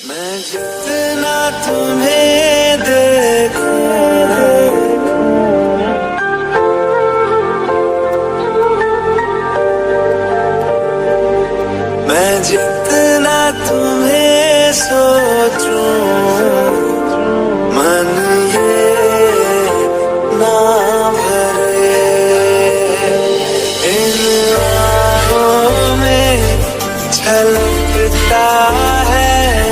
मैं जितना तुम्हें देखूं, मैं जितना तुम्हें सोचूं, मन ये ना भरे। इन आँखों में छलकता है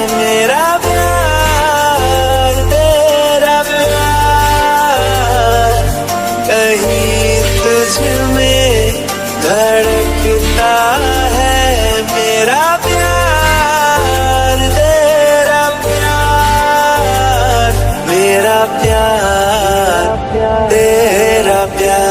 मेरा प्यार, तेरा प्यार। कहीं तुझ में धड़कता है मेरा प्यार, तेरा प्यार, मेरा प्यार, तेरा प्यार।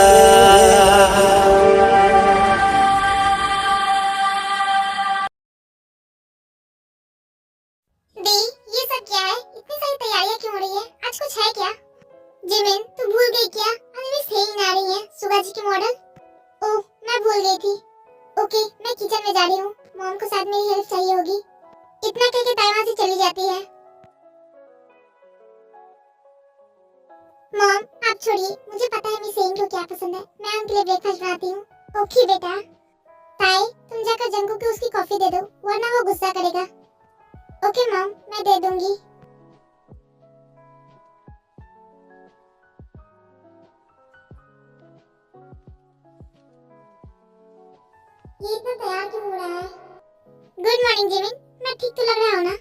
दी, ये सब क्या है? इतनी सारी तैयारियां क्यों हो रही है? आज कुछ है क्या? जिमिन, तू भूल गई क्या? आज मेरी सेलिंग आ रही है, सुगा जी की मॉडल। ओह, मैं भूल गई थी। ओके, मैं किचन में जा रही हूँ। मॉम को साथ मेरी हेल्प चाहिए होगी। इतना कह के ताई वहाँ से चली जाती है। मॉम, आप छोड़िए, मुझे पता है मेरी सेलिंग को क्या पसंद है। मैं उनके लिए ब्रेकफास्ट बनाती हूँ। ओके बेटा। ताई, तुम जाकर जंकू को उसकी कॉफी दे दो, वरना वो गुस्सा करेगा। ओके मॉम, मैं दे दूंगी। ये इतना तैयार क्यों हो रहा है? गुड मॉर्निंग जिमिन, मैं ठीक तो लग रहा हूँ ना?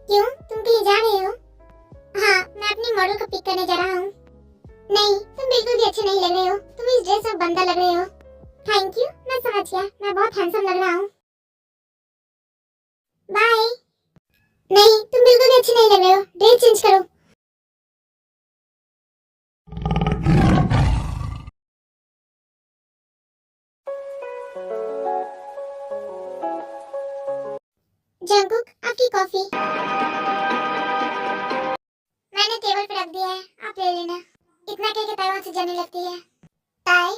क्यों, तुम कहीं जा रहे हो? हाँ, मैं अपनी मॉडल को पिक करने जा रहा हूँ। नहीं, तुम बिल्कुल भी अच्छे नहीं लग रहे हो। तुम इस ड्रेस में बंदा लग रहे हो। थैंक यू, मैं समझ गया। मैं बहुत हैंडसम लग रहा हूँ। बाय। नहीं, तुम बिल्कुल भी अच्छे नहीं लग रहे हो। ड्रेस चेंज करो। जंकुक, आपकी कॉफी। मैंने टेबल पे रख दिया है, आप ले लेना। इतना कह के ताई वहाँ से जाने लगती है। ताई,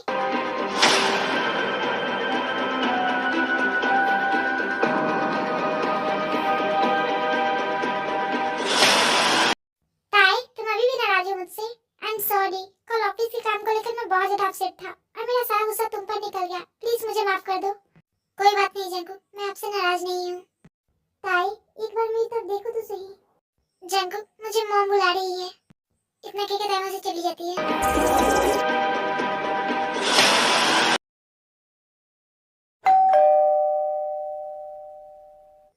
ताई, तुम अभी भी नाराज हो मुझसे? I am sorry. कल ऑफिस के काम को लेकर मैं बहुत ज्यादा अपसेट था और मेरा सारा गुस्सा तुम पर निकल गया। प्लीज मुझे माफ कर दो। कोई बात नहीं जंकुक, मैं आपसे नाराज नहीं हूँ। ताई, एक बार मेरी तरफ देखो तो सही। जंकुक, मुझे मॉम बुला रही है। इतना कह के ताई वहाँ से चली जाती है।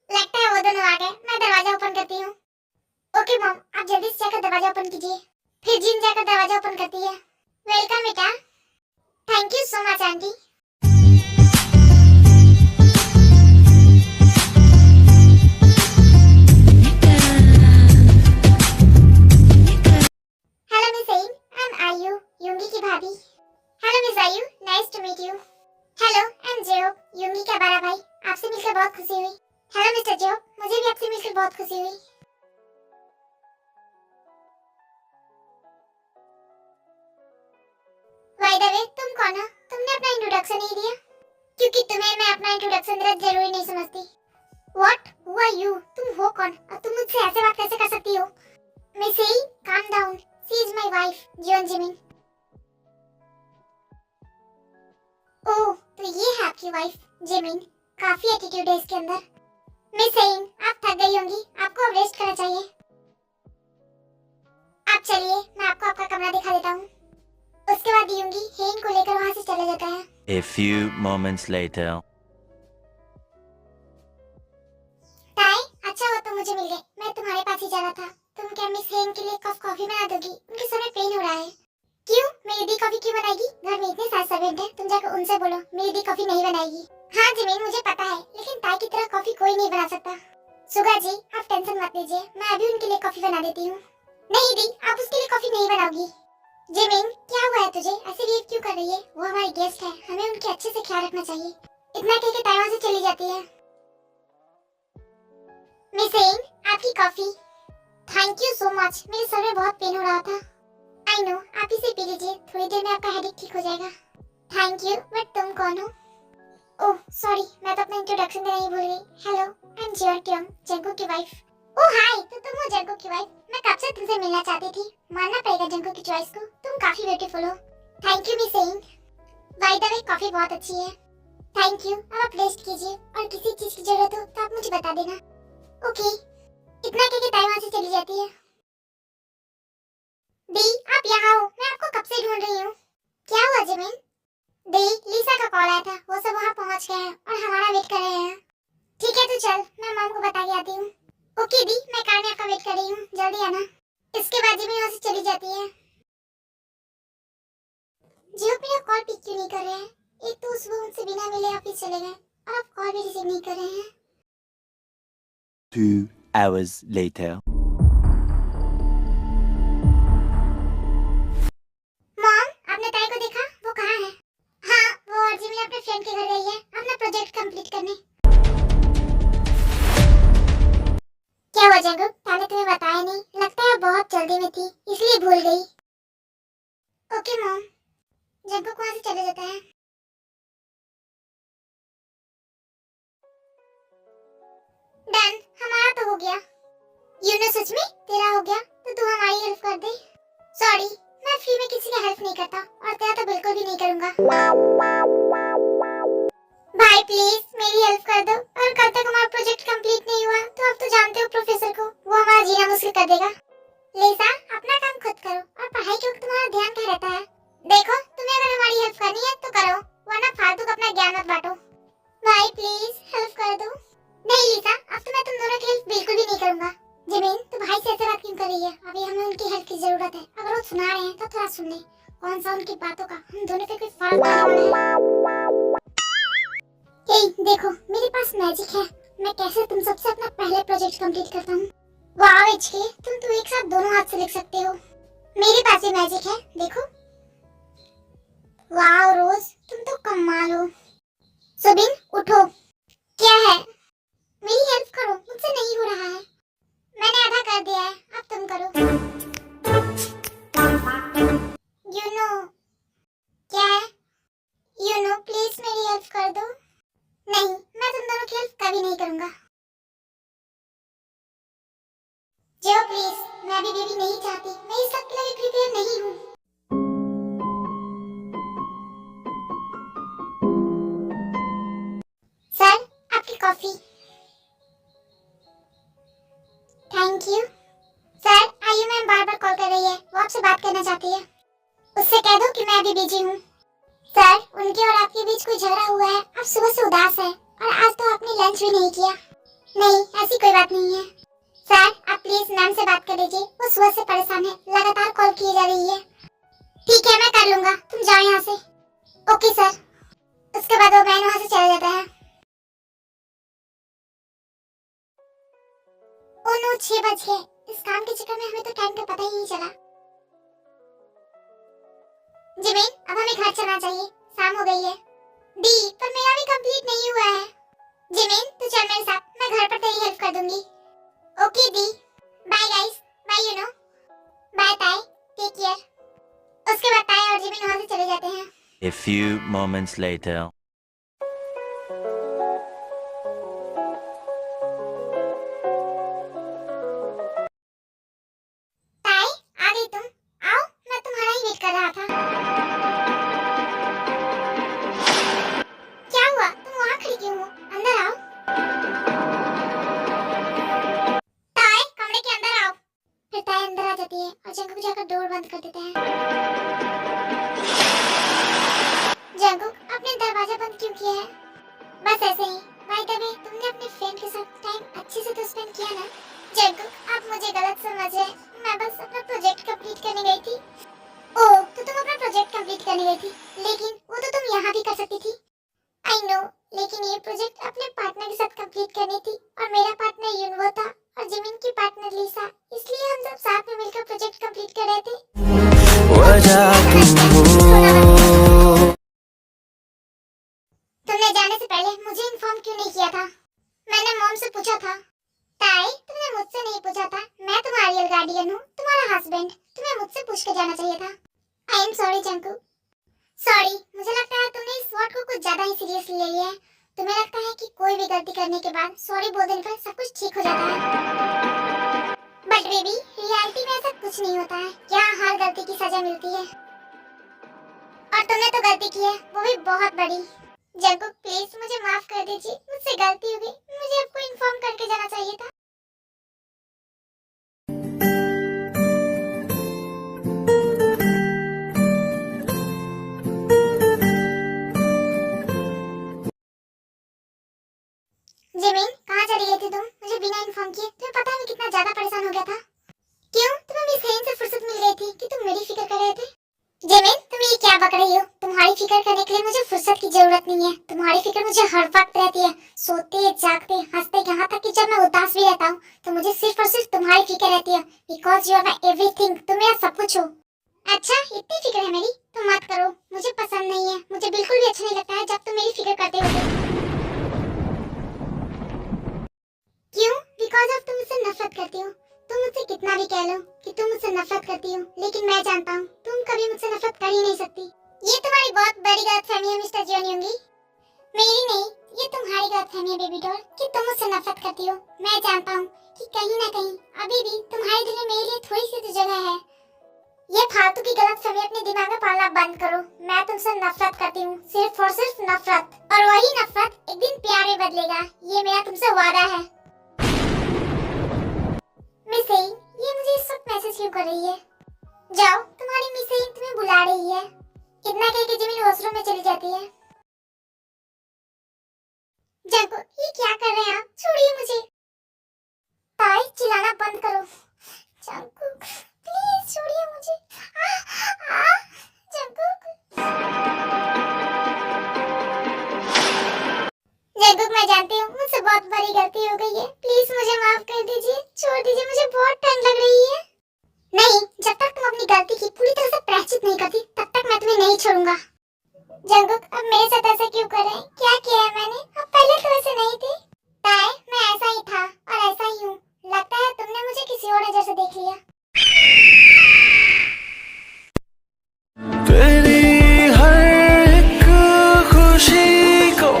लगता है वो दोनों आ गए। मैं दरवाजा ओपन करती हूँ। ओके मॉम, आप जल्दी से जाकर दरवाजा ओपन कीजिए। फिर जिन जाकर दरवाजा ओपन करती है। वेलकम बेटा। Thank you so much aunty. Hello miss एइन, आई एम आयु, युंगी की भाभी। हेलो मिस आयु, nice to meet you. Hello, I am जेओ, युंगी का बड़ा भाई। आपसे मिलकर बहुत खुशी हुई। हेलो मिस्टर जेओ, मुझे भी आपसे मिलकर बहुत खुशी हुई। बाय द वे, तुम कौन हो? तुमने अपना इंट्रोडक्शन नहीं दिया। क्योंकि तुम्हें मैं अपना इंट्रोडक्शन देना जरूरी नहीं समझती। What, who are you? तुम हो कौन और तुम मुझसे ऐसे बात कैसे कर सकती हो? मिस एइन, calm down. She is my wife, Jeon Jimin. Oh, तो ये है आपकी वाइफ जिमिन। काफी एटीट्यूड है इसके अंदर। मिस एइन, आप थक गई होंगी, आपको अब रेस्ट करना चाहिए। आप चलिए, मैं आपको आपका कमरा दिखा देता हूँ। उसके बाद युंगी हेन को लेकर वहाँ से चला जाता है। A few moments later. ताई, अच्छा हुआ तुम मुझे मिल गए। मैं तुम्हारे पास ही जा रहा था। तुम क्या मिस हेन के लिए कप कॉफी बना दोगी? उनके सर में पेन हो रहा है। क्यों, मेरी दी कॉफी क्यों बनाएगी? घर में इतने सारे सर्वेंट हैं, तुम जाकर उनसे बोलो मेरी दी कॉफी नहीं बनाएगी। हाँ जिमिन, मुझे पता है, लेकिन ताई की तरह कॉफी कोई नहीं बना सकता। सुगा जी, आप टेंशन मत लीजिए, मैं अभी उनके लिए कॉफी बना देती हूँ। नहीं दी, आप उसके लिए कॉफी नहीं बनाओगी। जिमिन, क्या हुआ है तुझे? ऐसे रिएक्ट क्यों कर रही है? वो हमारी गेस्ट है, हमें उनके अच्छे से ख्याल रखना चाहिए। इतना कह के ताई वहाँ से चली जाती है। मिस एइन, आपकी coffee. Thank you so much. मेरे सर में बहुत पेन हो रहा था। आई नो, आप इसे पी लीजिए, थोड़ी देर में आपका हेडेक ठीक हो जाएगा। थैंक यू, बट तुम कौन हो? ओह सॉरी, मैं तो अपना इंट्रोडक्शन देना ही भूल गई। Hello, I am Jeon Jungkook की वाइफ। ओ हाय, तो तुम हो जंकुक की वाइफ। मैं कब से तुमसे मिलना चाहती थी। मानना पड़ेगा जंकुक की चॉइस को, तुम काफी ब्यूटीफुल हो। Thank you me saying. By the way coffee बहुत अच्छी है। Thank you. अब आप रेस्ट कीजिए और किसी चीज की जरूरत हो तो आप मुझे बता देना। ओके। इतना कह के ताई वहां से चली जाती है। दी आप यहाँ हो, मैं आपको कब से ढूंढ रही हूँ। क्या हुआ जिमिन? दी लिसा का कॉल आया था, वो सब वहाँ पहुँच गए हैं और हमारा वेट कर रहे हैं। ठीक है तो चल, मैं मॉम को बता के आती हूँ। ओके दी, मैं कार में आपका वेट कर रही हूँ, जल्दी आना। इसके बाद जिमिन वहाँ से चली जाती है। जियो मेरा कॉल पिक क्यों नहीं कर रहे हैं? एक तो सुबह उनसे बिना मिले ऑफिस चले गए और अब कॉल भी रिसीव नहीं कर रहे हैं। 2 hours later. मॉम, आपने ताई को देखा? वो कहाँ है? हाँ, वो और जिमिन अपने फ्रेंड के घर गई है अपना प्रोजेक्ट कंप्लीट करने। क्या हुआ जंकुक? पहले तुम्हें बताया नहीं, लगता है बहुत जल्दी में थी इसलिए भूल गई। Okay mom. जंकुक वहाँ से चले जाता है। डन, हमारा तो हो गया। सच में तेरा हो गया तो तू हमारी हेल्प कर दे। सॉरी, मैं फ्री में किसी की हेल्प नहीं करता और तेरा तो बिल्कुल भी नहीं करूंगा। भाई प्लीज मेरी हेल्प कर दो, और कल तक हमारा प्रोजेक्ट कंप्लीट नहीं हुआ तो अब तो जानते हो प्रोफेसर को, वो हमारा जीना मुश्किल कर देगा। लिसा, अपना काम खुद करो और पढ़ाई के वक्त तुम्हारा ध्यान कहाँ रहता है? देखो, तुम्हें अगर हमारी हेल्प करनी है तो करो, वरना फालतू का अपना ज्ञान मत बांटो। भाई प्लीज हेल्प कर दो। नहीं लिसा, अब तो मैं तुम दोनों की हेल्प बिल्कुल भी नहीं करूंगा। जिमिन, तू भाई से ऐसे बात क्यों कर रही है? अभी हमें उनकी हेल्प की जरूरत है। अगर वो सुना रहे हैं तो थोड़ा सुन ले। कौन सा उनकी बातों का हम दोनों पे कोई फर्क पड़ने वाला है? ए, देखो मेरे पास मैजिक है। मैं कैसे तुम सबसे अपना पहले प्रोजेक्ट कंप्लीट करता हूँ। वाह एचके, तुम तो एक साथ दोनों हाथ से लिख सकते हो। मेरे पास भी मैजिक है, देखो। वाह रोज, तुम तो कमाल हो। सुबिन उठो। क्या है? मेरी हेल्प करो, मुझसे नहीं हो रहा है। मैंने आधा कर दिया है, अब तुम करो। क्या है? प्लीज मेरी हेल्प कर दो। नहीं, मैं तुम दोनों की हेल्प कभी नहीं करूंगा। जो प्लीज, मैं अभी बेबी नहीं चाहती, मैं इस सब के लिए प्रिपेयर नहीं हूँ। सर, आपकी कॉफी। Thank you. सर, आयु मैम बार-बार कॉल कर रही है, वो आपसे बात करना चाहती है। उससे कह दो कि मैं अभी बिजी हूँ। सर, उनके और आपके बीच कोई झगड़ा हुआ है, आप सुबह से उदास है और आज तो आपने लंच भी नहीं किया। नहीं, ऐसी कोई बात नहीं है। सर, आप प्लीज मैम से बात कर लीजिए, वो सुबह से परेशान है, लगातार कॉल की जा रही है। ठीक है, मैं कर लूंगा, तुम जाओ यहाँ से। Okay sir. उसके बाद वो मैन वहाँ से चला जाता है। ओ नो, 6 बज गए। इस काम के चक्कर में हमें तो टाइम का पता ही नहीं चला। जिमिन, अब हमें घर चलना चाहिए, शाम हो गई है। दी, पर मेरा भी कंप्लीट नहीं हुआ है। जिमिन, तू चल मेरे साथ, मैं घर पर तेरी हेल्प कर दूंगी। ओके दी, बाय गाइस, बाय बाय ताई, टेक केयर। उसके बाद ताई और जिमिन वहाँ से चले जाते हैं। A few moments later. ताई, आ गई तुम? आओ, मैं तुम्हारा ही वेट कर रहा था। क्या हुआ? तुम वहाँ खड़ी क्यों हो? अंदर आओ। ताई, कमरे के अंदर आओ। फिर ताई अंदर आ जाती है और जंकुक जाकर डोर बंद कर देता है। जंकुक, आपने दरवाजा बंद क्यों किया है? बस ऐसे ही। बाय द वे, तुमने अपने फ्रेंड के साथ टाइम अच्छे से तो स्पेंड किया ना? जंकुक, आप मुझे गलत समझ रहे हैं। मैं बस अपना प्रोजेक्ट कंप्लीट करने गई थी। ओह, तो तुम अपना प्रोजेक्ट कंप्लीट करने गई थी, लेकिन वो तो तुम यहाँ भी कर सकती थी। आई नो, लेकिन ये प्रोजेक्ट अपने पार्टनर के साथ कंप्लीट करनी थी और मेरा पार्टनर युनवो था और जिमिन की पार्टनर लिसा, इसलिए हम सब साथ में मिलकर प्रोजेक्ट कंप्लीट कर रहे थे। तुमने जाने से पहले मुझे इन्फॉर्म क्यों नहीं किया था? मैंने मॉम से पूछा था। ताई, तुमने मुझसे नहीं पूछा था, मैं तुम्हारी रियल गार्डियन हूँ, तुम्हारा हस्बैंड, तुम्हें मुझसे पूछ के जाना चाहिए था। I am sorry Jungkook. Sorry, मुझे लगता है तुमने इस वर्ड को कुछ ज्यादा ही सीरियसली ले लिया है। तुम्हें लगता है कि कोई भी गलती करने के बाद सॉरी बोल देने पर सब कुछ ठीक हो जाता है, बट बेबी रियलिटी में ऐसा कुछ नहीं होता है। यहाँ हर गलती की सजा मिलती है, और तुमने तो गलती की है, वो भी बहुत बड़ी। जंकुक प्लीज मुझे माफ कर दीजिए, मुझसे गलती हो गई, मुझे आपको इन्फॉर्म करके जाना चाहिए था। जिमिन कहाँ चली गई थी तुम? मुझे बिना इन्फॉर्म किए। तुम्हें पता है मैं कितना ज्यादा परेशान हो गया था। क्यों? तुम्हें मिस हेन से फुर्सत मिल गई थी कि तुम मेरी फिक्र कर रहे थे? जिमिन तुम ये क्या बक रही हो? तुम्हारी फिक्र करने के लिए मुझे फुर्सत की जरूरत नहीं है। तुम्हारी फिक्र मुझे हर वक्त रहती है, सोते जागते हंसते, यहाँ तक कि जब मैं उदास भी रहता हूँ तो मुझे सिर्फ और सिर्फ तुम्हारी फिक्र रहती है, because you are my everything. तुम मेरा सब कुछ हो। अच्छा इतनी फिक्र है मेरी? तुम मत करो, मुझे पसंद नहीं है। मुझे बिल्कुल भी अच्छा नहीं लगता है जब तुम मेरी फिक्र करते हो। क्यों? बिकॉज ऑफ तुम मुझसे नफरत करती हो। तुम मुझसे कितना भी कह लो कि तुम मुझसे नफरत करती हो, लेकिन मैं जानता हूँ तुम कभी मुझसे नफरत कर ही नहीं सकती। ये तुम्हारी बहुत बड़ी गलतफहमी है मिस्टर जियोन्यूंगी। मेरी नहीं, ये तुम्हारी गलतफहमी है बेबी डॉल कि तुम मुझसे नफरत करती हो। मैं जानता हूँ कि कहीं ना कहीं अभी भी तुम्हारे दिल में मेरे लिए थोड़ी सी तो जगह है। ये फालतू की गलतफहमी अपने दिमाग में पालना बंद करो। मैं तुमसे नफरत करती हूँ, सिर्फ और सिर्फ नफरत, और वही नफरत एक दिन प्यार में बदलेगा। ये मेरा तुमसे वादा है। मिस हेन, ये मुझे इस वक्त मैसेज क्यों कर रही है? जाओ, तुम्हारी मिस हेन तुम्हें बुला रही है। इतना कह के जिमिन वॉशरूम में चली जाती है। जंकुक, ये क्या कर रहे हैं आप? छोड़िए मुझे। ताई चिल्लाना बंद करो। जंकुक प्लीज छोड़िए मुझे। जंकुक। जंकुक मैं जानती हूँ मुझसे बहुत बड़ी गलती हो गई है, प्लीज मुझे माफ कर दीजिए, छोड़ दीजिए, मुझे बहुत ठंड लग रही है। नहीं, जब तक तुम अपनी गलती की पूरी तरह से प्रायश्चित नहीं करती तब तक मैं तुम्हें नहीं छोड़ूंगा। जंकुक अब मेरे साथ ऐसा क्यों कर रहे हैं? क्या किया है मैंने? अब पहले तो ऐसे नहीं थे। ताए मैं ऐसा ही था और ऐसा ही हूँ। लगता है तुमने मुझे किसी और नजर से देख लिया। तेरी हर एक खुशी को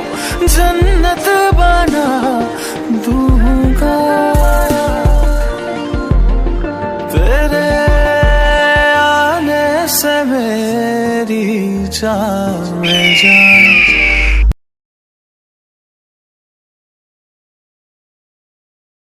जन्नत बना दूंगा, तेरे आने से मेरी जान में जान